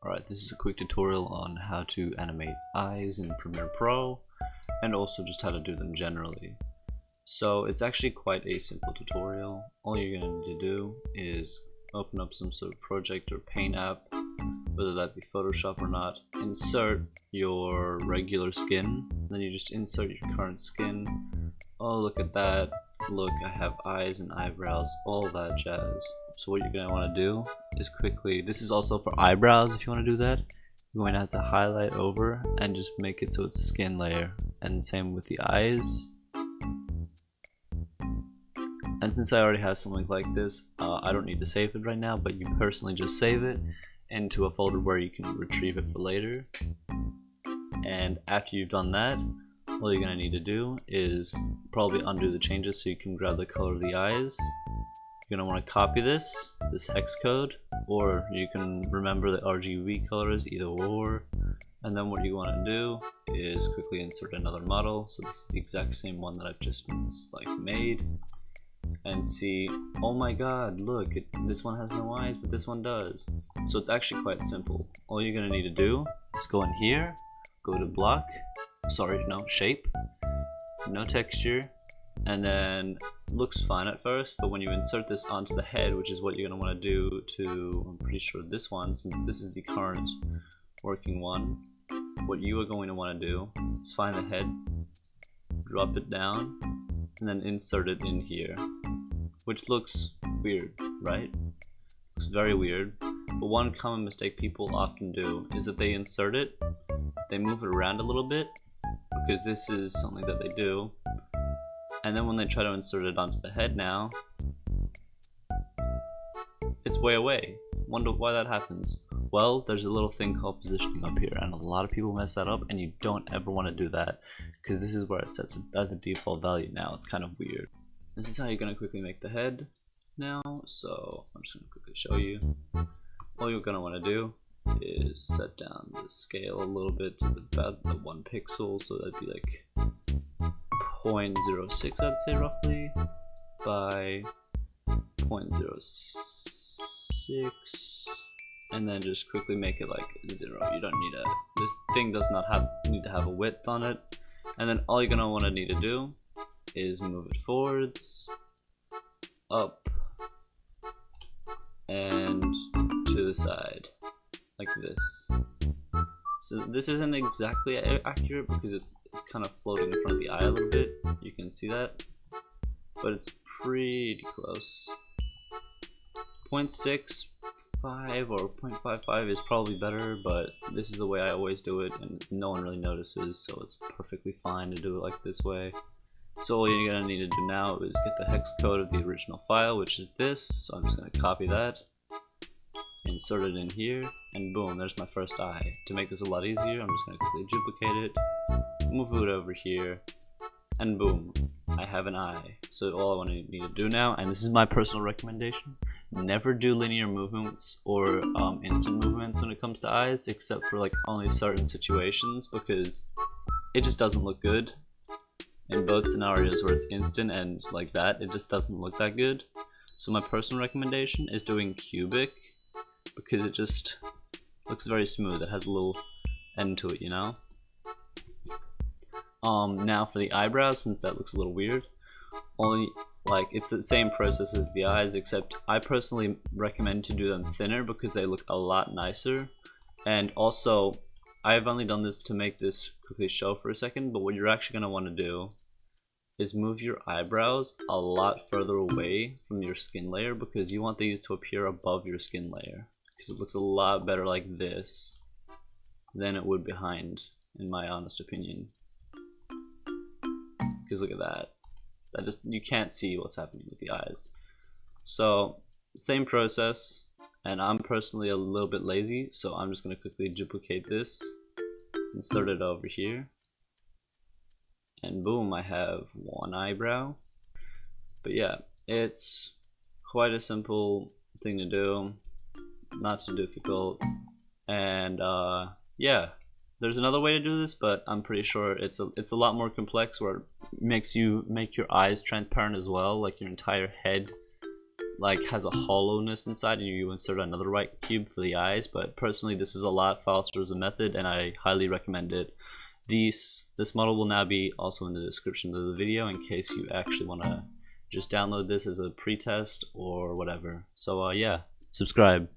Alright, this is a quick tutorial on how to animate eyes in Premiere Pro and also just how to do them generally. So it's actually quite a simple tutorial. All you're going to need to do is open up some sort of project or paint app, whether that be Photoshop or not, insert your regular skin, then you just insert your current skin. Oh, look at that. Look, I have eyes and eyebrows, all that jazz. So what you're going to want to do is quickly, this is also for eyebrows if you want to do that, you're going to have to highlight over and just make it so it's skin layer. And same with the eyes. And since I already have something like this, I don't need to save it right now, but you personally just save it into a folder where you can retrieve it for later. And after you've done that, all you're going to need to do is probably undo the changes so you can grab the color of the eyes. You're going to want to copy this hex code, or you can remember the RGB colors, either or. And then what you want to do is quickly insert another model. So this is the exact same one that I've just made. And see, oh my god, look, this one has no eyes, but this one does. So it's actually quite simple. All you're going to need to do is go in here, go to block, shape, no texture, and then looks fine at first, but when you insert this onto the head, which is what you're going to want to do to, I'm pretty sure this one, since this is the current working one, what you are going to want to do is find the head, drop it down, and then insert it in here, which looks weird, right? Looks very weird, but one common mistake people often do is that they insert it, they move it around a little bit, because this is something that they do, and then when they try to insert it onto the head now, it's way away. Wonder why that happens. Well, there's a little thing called positioning up here, and a lot of people mess that up, and you don't ever want to do that, because this is where it sets it at the default value now. It's kind of weird. This is how you're going to quickly make the head now, so I'm just going to quickly show you. All you're going to want to do is set down the scale a little bit to about the 1 pixel, so that'd be like 0.06, I'd say roughly, by 0.06, and then just quickly make it like 0. You don't need this thing does not need to have a width on it, and then all you're gonna want to need to do is move it forwards, up, and to the side, like this. So this isn't exactly accurate because it's kind of floating in front of the eye a little bit. You can see that, but it's pretty close. 0.65 or 0.55 is probably better, but this is the way I always do it, and no one really notices, so it's perfectly fine to do it like this way. So all you're gonna need to do now is get the hex code of the original file, which is this. So I'm just gonna copy that, insert it in here, and boom, there's my first eye. To make this a lot easier, I'm just going to quickly duplicate it, move it over here, and boom, I have an eye. So all I need to do now, and this is my personal recommendation, never do linear movements or instant movements when it comes to eyes, except for like only certain situations, because it just doesn't look good. In both scenarios where it's instant and like that, it just doesn't look that good. So my personal recommendation is doing cubic, because it just looks very smooth. It has a little end to it, you know. Now for the eyebrows, since that looks a little weird, it's the same process as the eyes, except I personally recommend to do them thinner because they look a lot nicer. And also, I've only done this to make this quickly show for a second, but what you're actually going to want to do is move your eyebrows a lot further away from your skin layer, because you want these to appear above your skin layer, because it looks a lot better like this than it would behind, in my honest opinion. Because look at that, you can't see what's happening with the eyes. So same process, and I'm personally a little bit lazy, so I'm just going to quickly duplicate this, insert it over here, and boom, I have one eyebrow. But yeah, it's quite a simple thing to do, not so difficult. And yeah, there's another way to do this, but I'm pretty sure it's a lot more complex, where it makes you make your eyes transparent as well, like your entire head like has a hollowness inside and you insert another white cube for the eyes, but personally this is a lot faster as a method and I highly recommend it. This model will now be also in the description of the video in case you actually want to just download this as a pre-test or whatever. So yeah, subscribe.